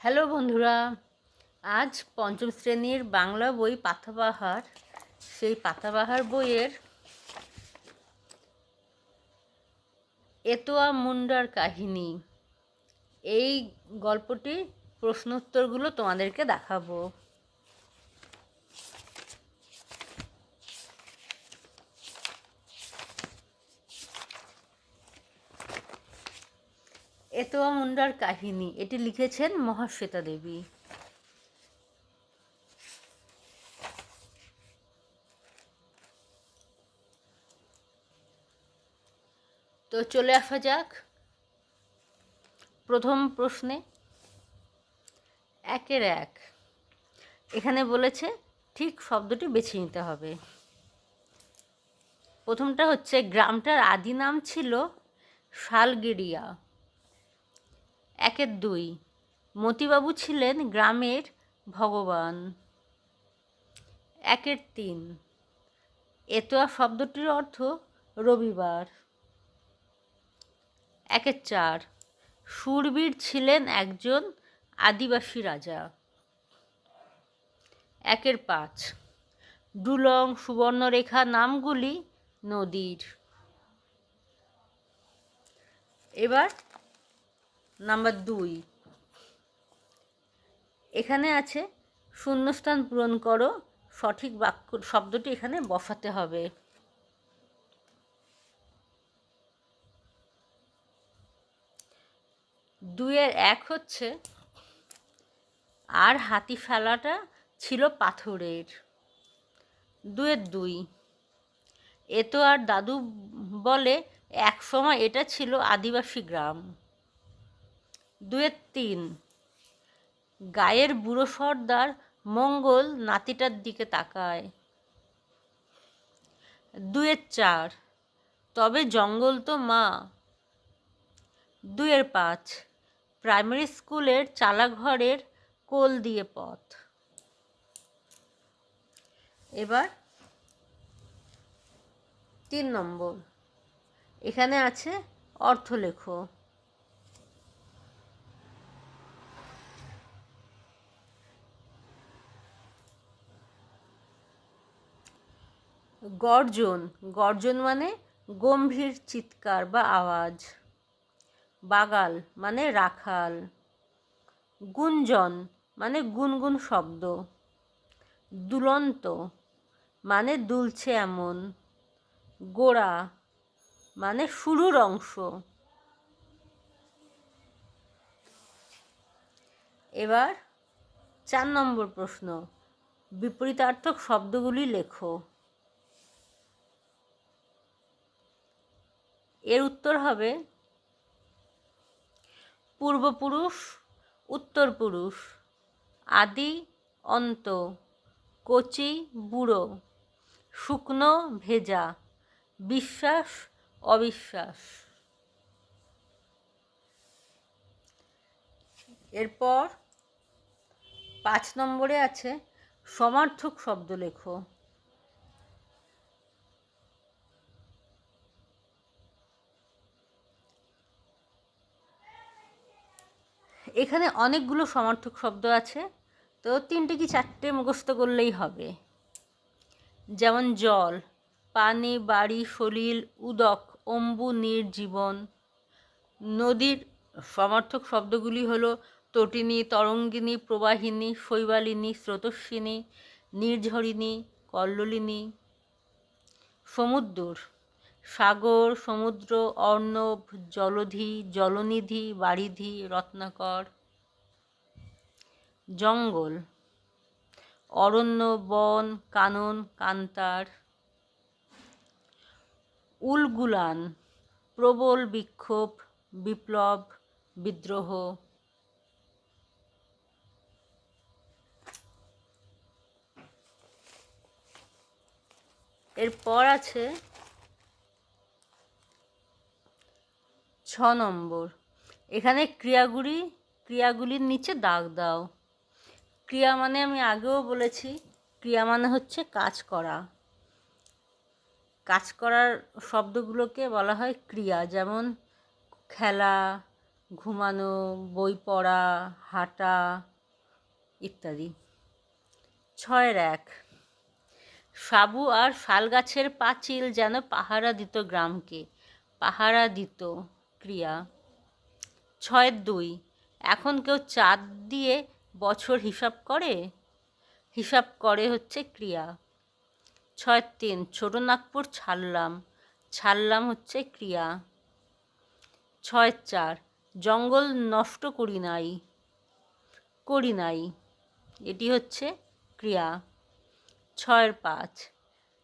Hello বন্ধুরা, আজ পঞ্চম শ্রেণীর বাংলা বই পাতাবাহার, সেই পাতাবাহার বইয়ের এতোয়া মুন্ডার কাহিনী, এই গল্পটির প্রশ্নোত্তরগুলো তোমাদেরকে দেখাবো। এতোয়া মুন্ডার কাহিনী, এটি লিখেছেন মহাশ্বেতা দেবী। তো চলে আসা যাক প্রথম প্রশ্নে। একের এক, এখানে বলেছে ঠিক শব্দটি বেছে নিতে হবে। প্রথমটা হচ্ছে, গ্রামটার আদি নাম ছিল শালগেড়িয়া। একের দুই, মতিবাবু ছিলেন গ্রামের ভগবান। একের তিন, এতোয়া শব্দটির অর্থ রবিবার। একের চার, শূরবীর ছিলেন একজন আদিবাসী রাজা। একের পাঁচ, ডুলং, সুবর্ণরেখা নামগুলি নদীর। এবার নাম্বার দুই, এখানে আছে শূন্যস্থান পূরণ করো, সঠিক বাক্য শব্দটি এখানে বসাতে হবে। দুইয়ের এক হচ্ছে, আর হাতি ফেলাটা ছিল পাথরের। দুইয়ের দুই, এতো আর দাদু বলে এক সময় এটা ছিল আদিবাসী গ্রাম। দুইয়ের তিন, গায়ের বুড়ো সর্দার মঙ্গল নাতিটার দিকে তাকায়। দুইয়ের চার, তবে জঙ্গল তো মা। দুইয়ের পাঁচ, প্রাইমারি স্কুলের চালাঘরের কোল দিয়ে পথ। এবার 3 নম্বর, এখানে আছে অর্থ লেখো। গর্জন, গর্জন মানে গম্ভীর চিৎকার বা আওয়াজ। বাগাল মানে রাখাল। গুঞ্জন মানে গুনগুন শব্দ। দুলন্ত মানে দুলছে এমন। গোড়া মানে শুরুর অংশ। এবার 4 নম্বর প্রশ্ন, বিপরীতার্থক শব্দগুলি লেখো। এর উত্তর হবে পূর্বপুরুষ, উত্তরপুরুষ, আদি, অন্ত, কচি, বুড়ো, শুকনো, ভেজা, বিশ্বাস, অবিশ্বাস। এরপর 5 নম্বরে আছে সমার্থক শব্দ লেখো। এখানে অনেকগুলো সমার্থক শব্দ আছে, তো 3টে কি 4টে মুখস্থ করলেই হবে। যেমন জল, পানি, বাড়ি, সলিল, উদক, অম্বু, নির্জীবন। নদীর সমার্থক শব্দগুলি হলো তটিনী, তরঙ্গিনী, প্রবাহিনী, শৈবালিনী, স্রোতস্বিনী, নির্ঝরিণী, কল্লোলিনী। সমুদ্র, সাগর, সমুদ্র, অর্ণব, জলধি, জলনিধি, বারিধি, রত্নাকর। জঙ্গল, অরণ্য, বন, কানন, কান্তার। উলগুলান, প্রবল, বিক্ষোভ, বিপ্লব, বিদ্রোহ। এরপর আছে 6 নম্বর, এখানে ক্রিয়াগুলির নিচে দাগ দাও। ক্রিয়া মানে আমি আগেও বলেছি, ক্রিয়া মানে হচ্ছে কাজ করা। কাজ করার শব্দগুলোকে বলা হয় ক্রিয়া, যেমন খেলা, ঘুমানো, বই পড়া, হাঁটা ইত্যাদি। 6-1 সাবু আর শাল গাছের পাঁচিল যেন পাহারা দিত গ্রামকে। পাহারা দিত ক্রিয়া। 6-2 এখন কেউ চাঁদ দিয়ে বছর হিসাব করে? হিসাব করে হচ্ছে ক্রিয়া। 6-3 ছোটনাগপুর ছাড়লাম। ছাড়লাম হচ্ছে ক্রিয়া। 6-4 জঙ্গল নষ্ট করি নাই। করি নাই এটি হচ্ছে ক্রিয়া। 6-5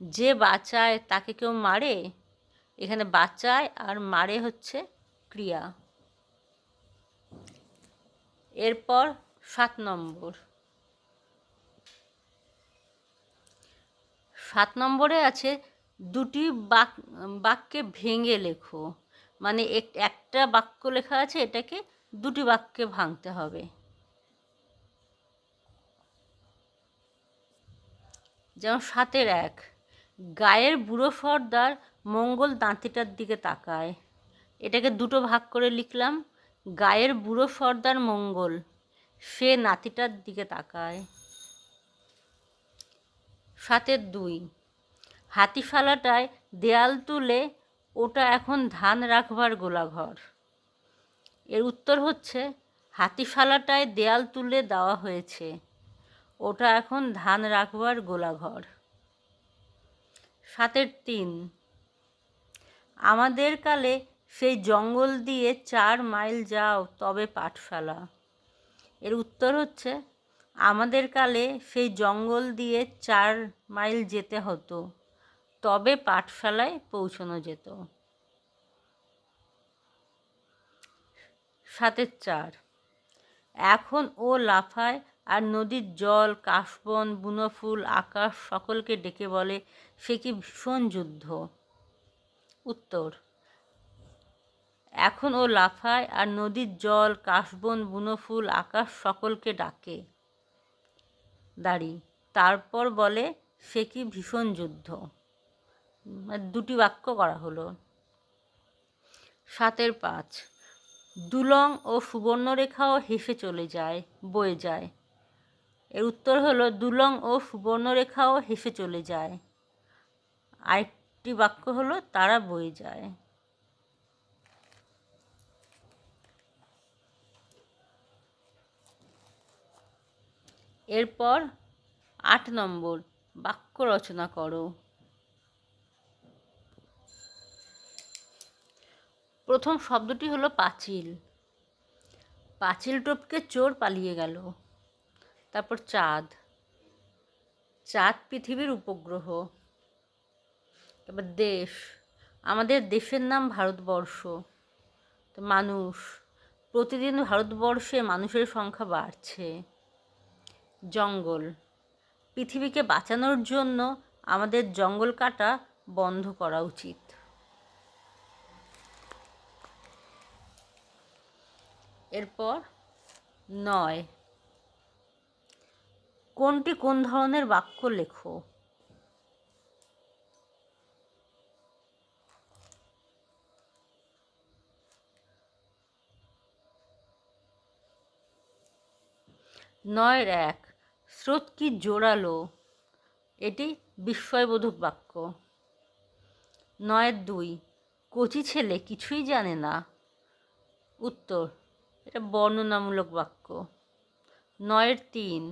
যে বাঁচায় তাকে কেউ মারে? এখানে বাঁচায় আর মারে হচ্ছে ক্রিয়া। এরপর 7 নম্বর। 7 নম্বরে আছে দুটি বাক্যে ভেঙে লেখো। মানে একটা বাক্য লেখা আছে, এটাকে দুটি বাক্যে ভাঙতে হবে। যেমন 7-1 গায়ের বুড়ো সর্দার মঙ্গল দাঁতিটার দিকে তাকায়। এটাকে দুটো ভাগ করে লিখলাম। গায়ের বুড়ো সর্দার মঙ্গল, সে নাতিটার দিকে তাকায়। 7-2 হাতিশালাটায় দেয়াল তুলে ওটা এখন ধান রাখবার গোলাঘর। এর উত্তর হচ্ছে হাতিশালাটায় দেয়াল তুলে দেওয়া হয়েছে, ওটা এখন ধান রাখবার গোলাঘর। 7-3 আমাদের কালে সেই জঙ্গল দিয়ে 4 মাইল যাও তবে পাঠশালা। এর উত্তর হচ্ছে আমাদের কালে সেই জঙ্গল দিয়ে 4 মাইল যেতে হতো, তবে পাঠশালায় পৌঁছানো যেত। 7-4 এখন ও লাফায় আর নদীর জল, কাশবন, বুনো ফুল, আকাশ সকলকে ডেকে বলে সে কি ভীষণ যুদ্ধ। উত্তর এখন ও লাফায় আর নদীর জল, কাশবন, বুনো ফুল, আকাশ সকলকে ডাকে দাঁড়ি, তারপর বলে সে কি ভীষণ যুদ্ধ। দুটি বাক্য করা হলো। 7-5 দুলং ও সুবর্ণরেখাও হেসে চলে যায়, বয়ে যায়। এর উত্তর হলো দুলং ও সুবর্ণরেখাও হেসে চলে যায়। আরেকটি বাক্য হলো তারা বয়ে যায়। এরপর 8 নম্বর বাক্য রচনা করো। প্রথম শব্দটি হলো পাঁচিল। পাঁচিল টপকে চোর পালিয়ে গেল। তারপর চাঁদ। চাঁদ পৃথিবীর উপগ্রহ। তারপর দেশ, আমাদের দেশের নাম ভারতবর্ষ। তো মানুষ, প্রতিদিন ভারতবর্ষে মানুষের সংখ্যা বাড়ছে। জঙ্গল, পৃথিবীকে বাঁচানোর জন্য আমাদের জঙ্গল কাটা বন্ধ করা উচিত। এরপর 9 কোনটি কোন ধরনের বাক্য লেখো। নয়ের 1 স্রোত কি জোরালো, এটি বিস্ময়বোধক বাক্য। 9-2 কচি ছেলে কিছুই জানে না। উত্তর এটা বর্ণনামূলক বাক্য। 9-3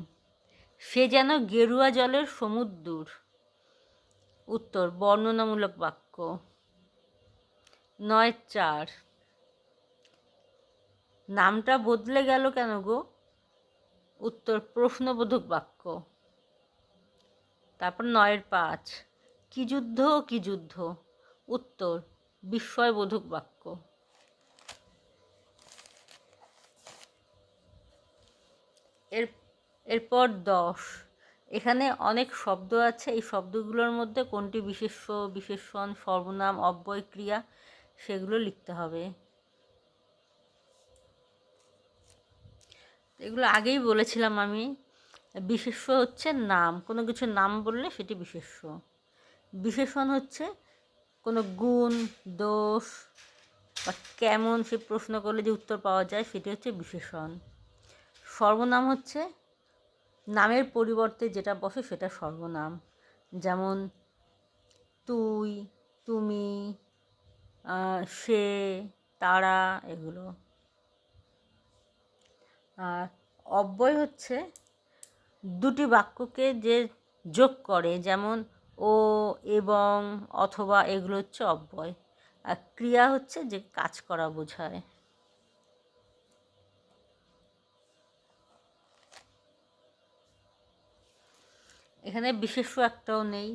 সে যেন গেরুয়া জলের সমুদ্র। উত্তর বর্ণনামূলক বাক্য। 9-4 নামটা বদলে গেল কেন গো। উত্তর প্রশ্নবোধক বাক্য। তারপর 9-5 কি যুদ্ধ কি যুদ্ধ। উত্তর বিস্ময়বোধক বাক্য। এরপর 10 এখানে অনেক শব্দ আছে, এই শব্দগুলোর মধ্যে কোনটি বিশেষ্য, বিশেষণ, সর্বনাম, অব্যয়, ক্রিয়া সেগুলো লিখতে হবে। এগুলো আগেই বলেছিলাম আমি। বিশেষ্য হচ্ছে নাম, কোনো কিছু নাম বললে সেটি বিশেষ্য। বিশেষণ হচ্ছে কোনো গুণ, দোষ, বা কেমন সে প্রশ্ন করলে যে উত্তর পাওয়া যায় সেটি হচ্ছে বিশেষণ। সর্বনাম হচ্ছে নামের পরিবর্তে যেটা বসে সেটা সর্বনাম, যেমন তুই, তুমি, সে, তারা, এগুলো। আর অব্যয় হচ্ছে দুটি বাক্যকে যে যোগ করে, যেমন ও, এবং, অথবা, এগুলো হচ্ছে অব্যয়। আর ক্রিয়া হচ্ছে যে কাজ করা বোঝায়। এখানে বিশেষ্য একটাও নেই।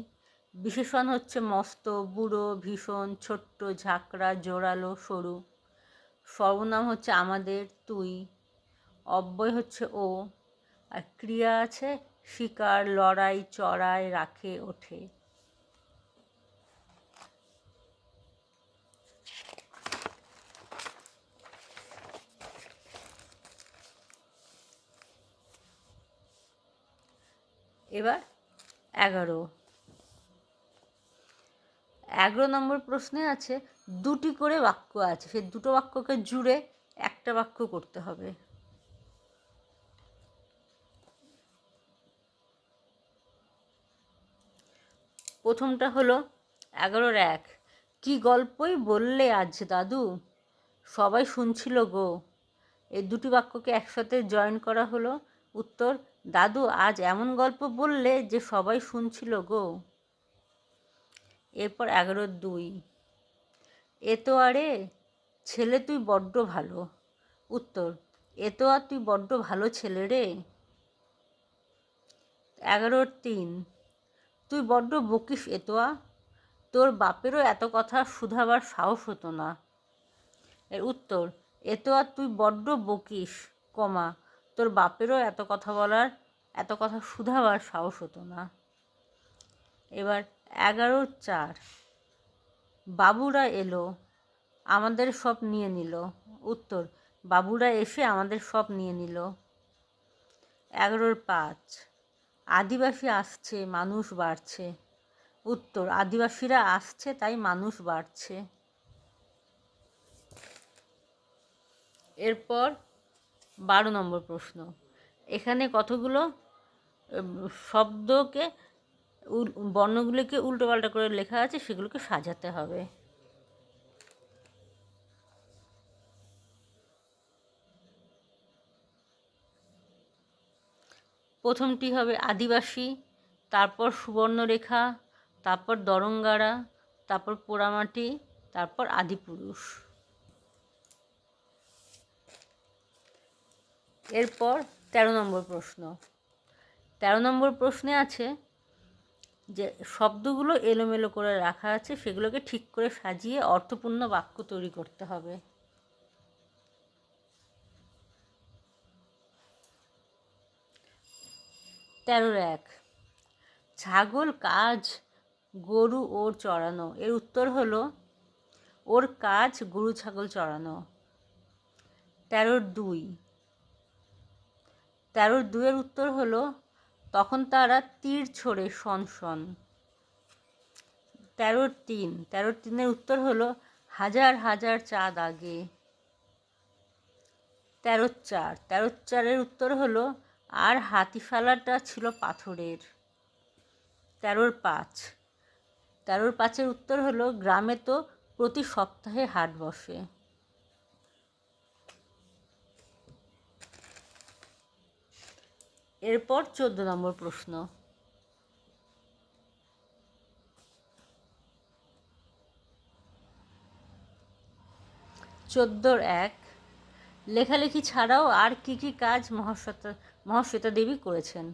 বিশেষণ হচ্ছে মস্ত, বুড়ো, ভীষণ, ছোট্ট, ঝাঁকড়া, জোরালো, সরু। সর্বনাম হচ্ছে আমাদের, তুই। অব্যয় হচ্ছে ও। আর ক্রিয়া আছে শিকার, লড়াই, চড়ায়, রাখে, ওঠে। এবার 11 নম্বর প্রশ্নে আছে দুটি করে বাক্য আছে, সেই দুটো বাক্যকে জুড়ে একটা বাক্য করতে হবে। প্রথমটা হলো 11-1, কি গল্পই বললে আজ দাদু, সবাই শুনছিল গো। এই দুটি বাক্যকে একসাথে জয়েন করা হলো। উত্তর, দাদু আজ এমন গল্প বললে যে সবাই শুনছিল গো। এরপর 11-2, এ তো আরে ছেলে তুই বড্ড ভালো। উত্তর, এ তো আর তুই বড্ড ভালো ছেলে রে। 11-3, তুই বড্ড বকিস এতোয়া, তোর বাপেরও এত কথা শুধাবার সাহস হতো না। এর উত্তর, এতোয়া তুই বড্ড বকিস, কমা, তোর বাপেরও এত কথা শুধাবার সাহস হতো না। এবার 11-4, বাবুরা এলো, আমাদের সব নিয়ে নিল। উত্তর, বাবুরা এসে আমাদের সব নিয়ে নিল। 11-5, আদিবাসী আসছে, মানুষ বাড়ছে। উত্তর, আদিবাসীরা আসছে তাই মানুষ বাড়ছে। এরপর 12 নম্বর প্রশ্ন। এখানে কতগুলো শব্দকে বর্ণগুলিকে উল্টোপাল্টা করে লেখা আছে, সেগুলোকে সাজাতে হবে। প্রথমটি হবে আদিবাসী, তারপর সুবর্ণরেখা, তারপর দরঙ্গারা, তারপর পোড়ামাটি, তারপর আদিপুরুষ। এরপর 13 নম্বর প্রশ্ন। 13 নম্বর প্রশ্নে আছে যে শব্দগুলো এলোমেলো করে রাখা আছে, সেগুলোকে ঠিক করে সাজিয়ে অর্থপূর্ণ বাক্য তৈরি করতে হবে। 13-1, ছাগল কাজ গরু ওর চড়ানো। এর উত্তর হলো, ওর কাজ গরু ছাগল চড়ানো। 13-2, 13-2 এর উত্তর হলো, তখন তারা তীর ছোড়ে শন শন। 13-3, 13-3 এর উত্তর হলো, হাজার হাজার চাঁদ আগে। 13-4, 13-4 এর উত্তর হলো, আর হাতিশালাটা ছিল পাথরের। 13-5, 13-5 এর উত্তর হলো, গ্রামে তো প্রতি সপ্তাহে হাট বসে। এরপর 14 নম্বর প্রশ্ন। 14-1, লেখালেখি ছাড়াও আর কি কি কাজ মহাশ্বেতা দেবী করেছেন।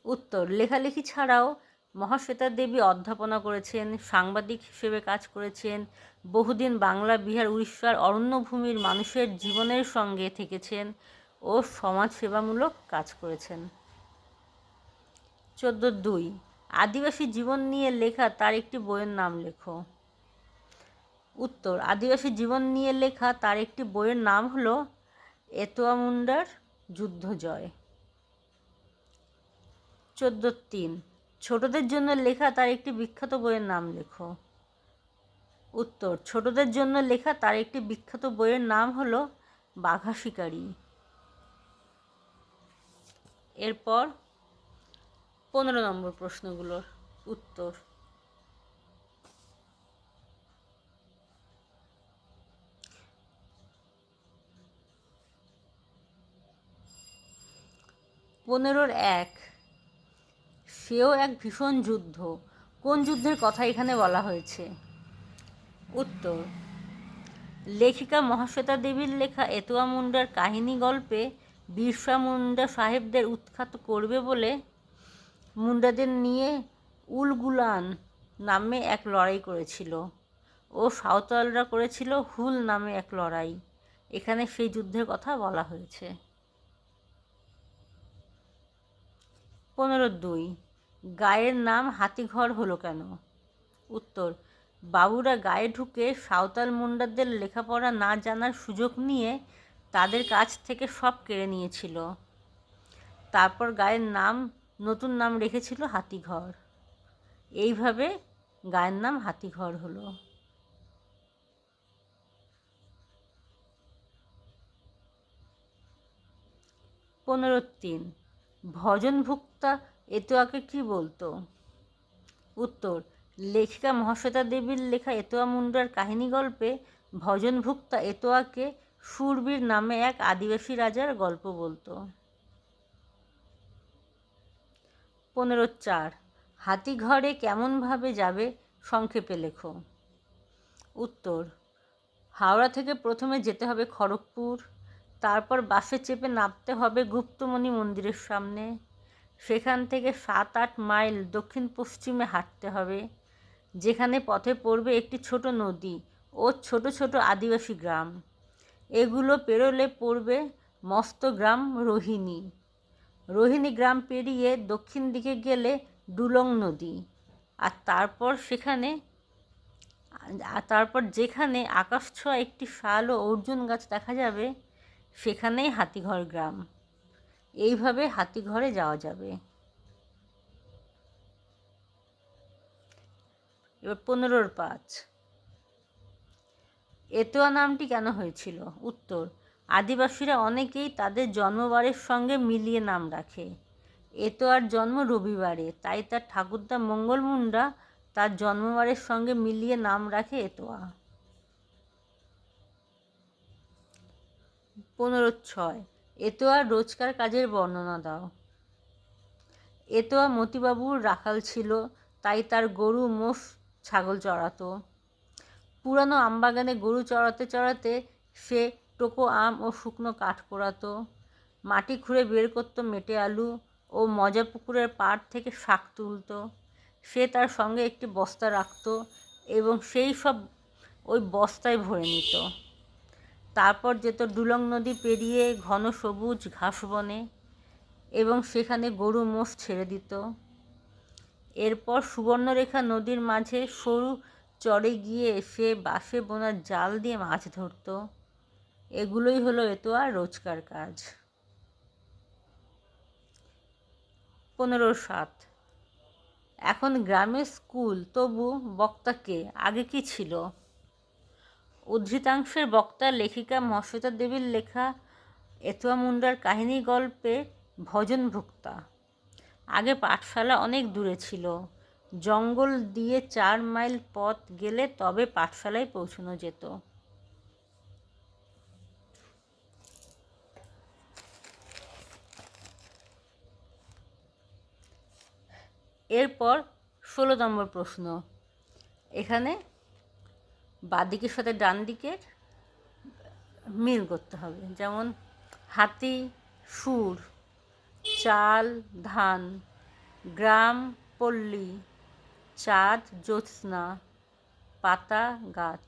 উত্তর, লেখালেখি ছাড়াও মহাশ্বেতা দেবী অধ্যাপনা করেছেন, সাংবাদিক হিসেবে কাজ করেছেন, বহুদিন বাংলা, বিহার, উড়িষ্যার অরণ্যভূমির মানুষের জীবনের সঙ্গে থেকেছেন ও সমাজসেবামূলক কাজ করেছেন। 14-2, আদিবাসী জীবন নিয়ে লেখা তার একটি বইয়ের নাম লেখো। উত্তর, আদিবাসী জীবন নিয়ে লেখা তার একটি বইয়ের নাম হলো এতোয়া মুন্ডার যুদ্ধ জয়। 14-3, ছোটদের জন্য লেখা তার একটি বিখ্যাত বইয়ের নাম লেখো। উত্তর, ছোটদের জন্য লেখা তার একটি বিখ্যাত বইয়ের নাম হলো বাঘা শিকারী। এরপর 15 নম্বর প্রশ্নগুলোর উত্তর। পনেরোর 1, সেও এক ভীষণ যুদ্ধ। কোন যুদ্ধের কথা এখানে বলা হয়েছে? উত্তর, লেখিকা মহাশ্বেতা দেবীর লেখা এতোয়া মুন্ডার কাহিনী গল্পে বিরসা মুন্ডা সাহেবদের উৎখাত করবে বলে মুন্ডাদের নিয়ে উলগুলান নামে এক লড়াই করেছিল ও সাঁওতালরা করেছিল হুল নামে এক লড়াই। এখানে সেই যুদ্ধের কথা বলা হয়েছে। 15-2, গায়ের নাম হাতিঘর হলো কেন? উত্তর, বাবুরা গায়ে ঢুকে সাঁওতাল মুন্ডাদের লেখাপড়া না জানার সুযোগ নিয়ে তাদের কাছ থেকে সব কেড়ে নিয়েছিল। তারপর গায়ের নাম নতুন নাম রেখেছিল হাতিঘর। এইভাবে গায়ের নাম হাতিঘর হলো। 15-3, ভজনভুক্তা এতোয়াকে কি বলতো? উত্তর, লেখিকা মহাশ্বেতা দেবীর লেখা এতোয়া মুন্ডার কাহিনী গল্পে ভজনভুক্তা এতোয়াকে শূরবীর নামে এক আদিবাসী রাজার গল্প বলতো। 15-4, হাতিঘরে কেমনভাবে যাবে সংক্ষেপে লেখো। উত্তর, হাওড়া থেকে প্রথমে যেতে হবে খড়গপুর, তারপর বাসে চেপে নামতে হবে গুপ্তমণি মন্দিরের সামনে, সেখান থেকে 7-8 মাইল দক্ষিণ পশ্চিমে হাঁটতে হবে, যেখানে পথে পড়বে একটি ছোট নদী ও ছোট ছোট আদিবাসী গ্রাম। এগুলো পেরোলে পড়বে মস্ত গ্রাম রোহিণী। রোহিণী গ্রাম পেরিয়ে দক্ষিণ দিকে গেলে ডুলং নদী, আর তারপর যেখানে আকাশছোঁয়া একটি শাল ও অর্জুন গাছ দেখা যাবে সেখানেই হাতিঘর গ্রাম। এইভাবে হাতিঘরে যাওয়া যাবে। এবার 15-5, এতোয়া নামটি কেন হয়েছিল? উত্তর, আদিবাসীরা অনেকেই তাদের জন্মবারের সঙ্গে মিলিয়ে নাম রাখে। এতোয়ার জন্ম রবিবারে, তাই তার ঠাকুরদা মঙ্গল মুন্ডা তার জন্মবারের সঙ্গে মিলিয়ে নাম রাখে এতোয়া। 15-6, এতোয়ার রোজকার কাজের বর্ণনা দাও। এতোয়া মতিবাবুর রাখাল ছিল, তাই তার গরু মোষ ছাগল চড়াতো। পুরানো আমবাগানে গরু চড়াতে চড়াতে সে টোকো আম ও শুকনো কাঠ পোড়াতো, মাটি খুঁড়ে বের করতো মেটে আলু ও মজা পুকুরের পাড় থেকে শাক তুলতো। সে তার সঙ্গে একটি বস্তা রাখত এবং সেই সব ওই বস্তায় ভরে নিত। তারপর যেত ডুলং নদী পেরিয়ে ঘন সবুজ ঘাস বনে এবং সেখানে গরু মোষ ছেড়ে দিত। এরপর সুবর্ণরেখা নদীর মাঝে সরু চরে গিয়ে সে বাঁশে বোনা জাল দিয়ে মাছ ধরত। এগুলোই হলো এতোয়ার রোজকার কাজ। 15-7, এখন গ্রামে স্কুল, তবু বক্তা কে? আগে কি ছিল? উদ্ধৃতাংশের বক্তা লেখিকা মহাশ্বেতা দেবীর লেখা এতোয়া মুন্ডার কাহিনী গল্পে ভজনভুক্তা। আগে পাঠশালা অনেক দূরে ছিল, জঙ্গল দিয়ে 4 মাইল পথ গেলে তবে পাঠশালায় পৌঁছানো যেত। এরপর 16 নম্বর প্রশ্ন। এখানে বাঁদিকের সাথে ডান দিকের মিল করতে হবে। যেমন হাতি সুর, চাল ধান, গ্রাম পল্লী, চাঁদ জ্যোৎস্না, পাতা গাছ।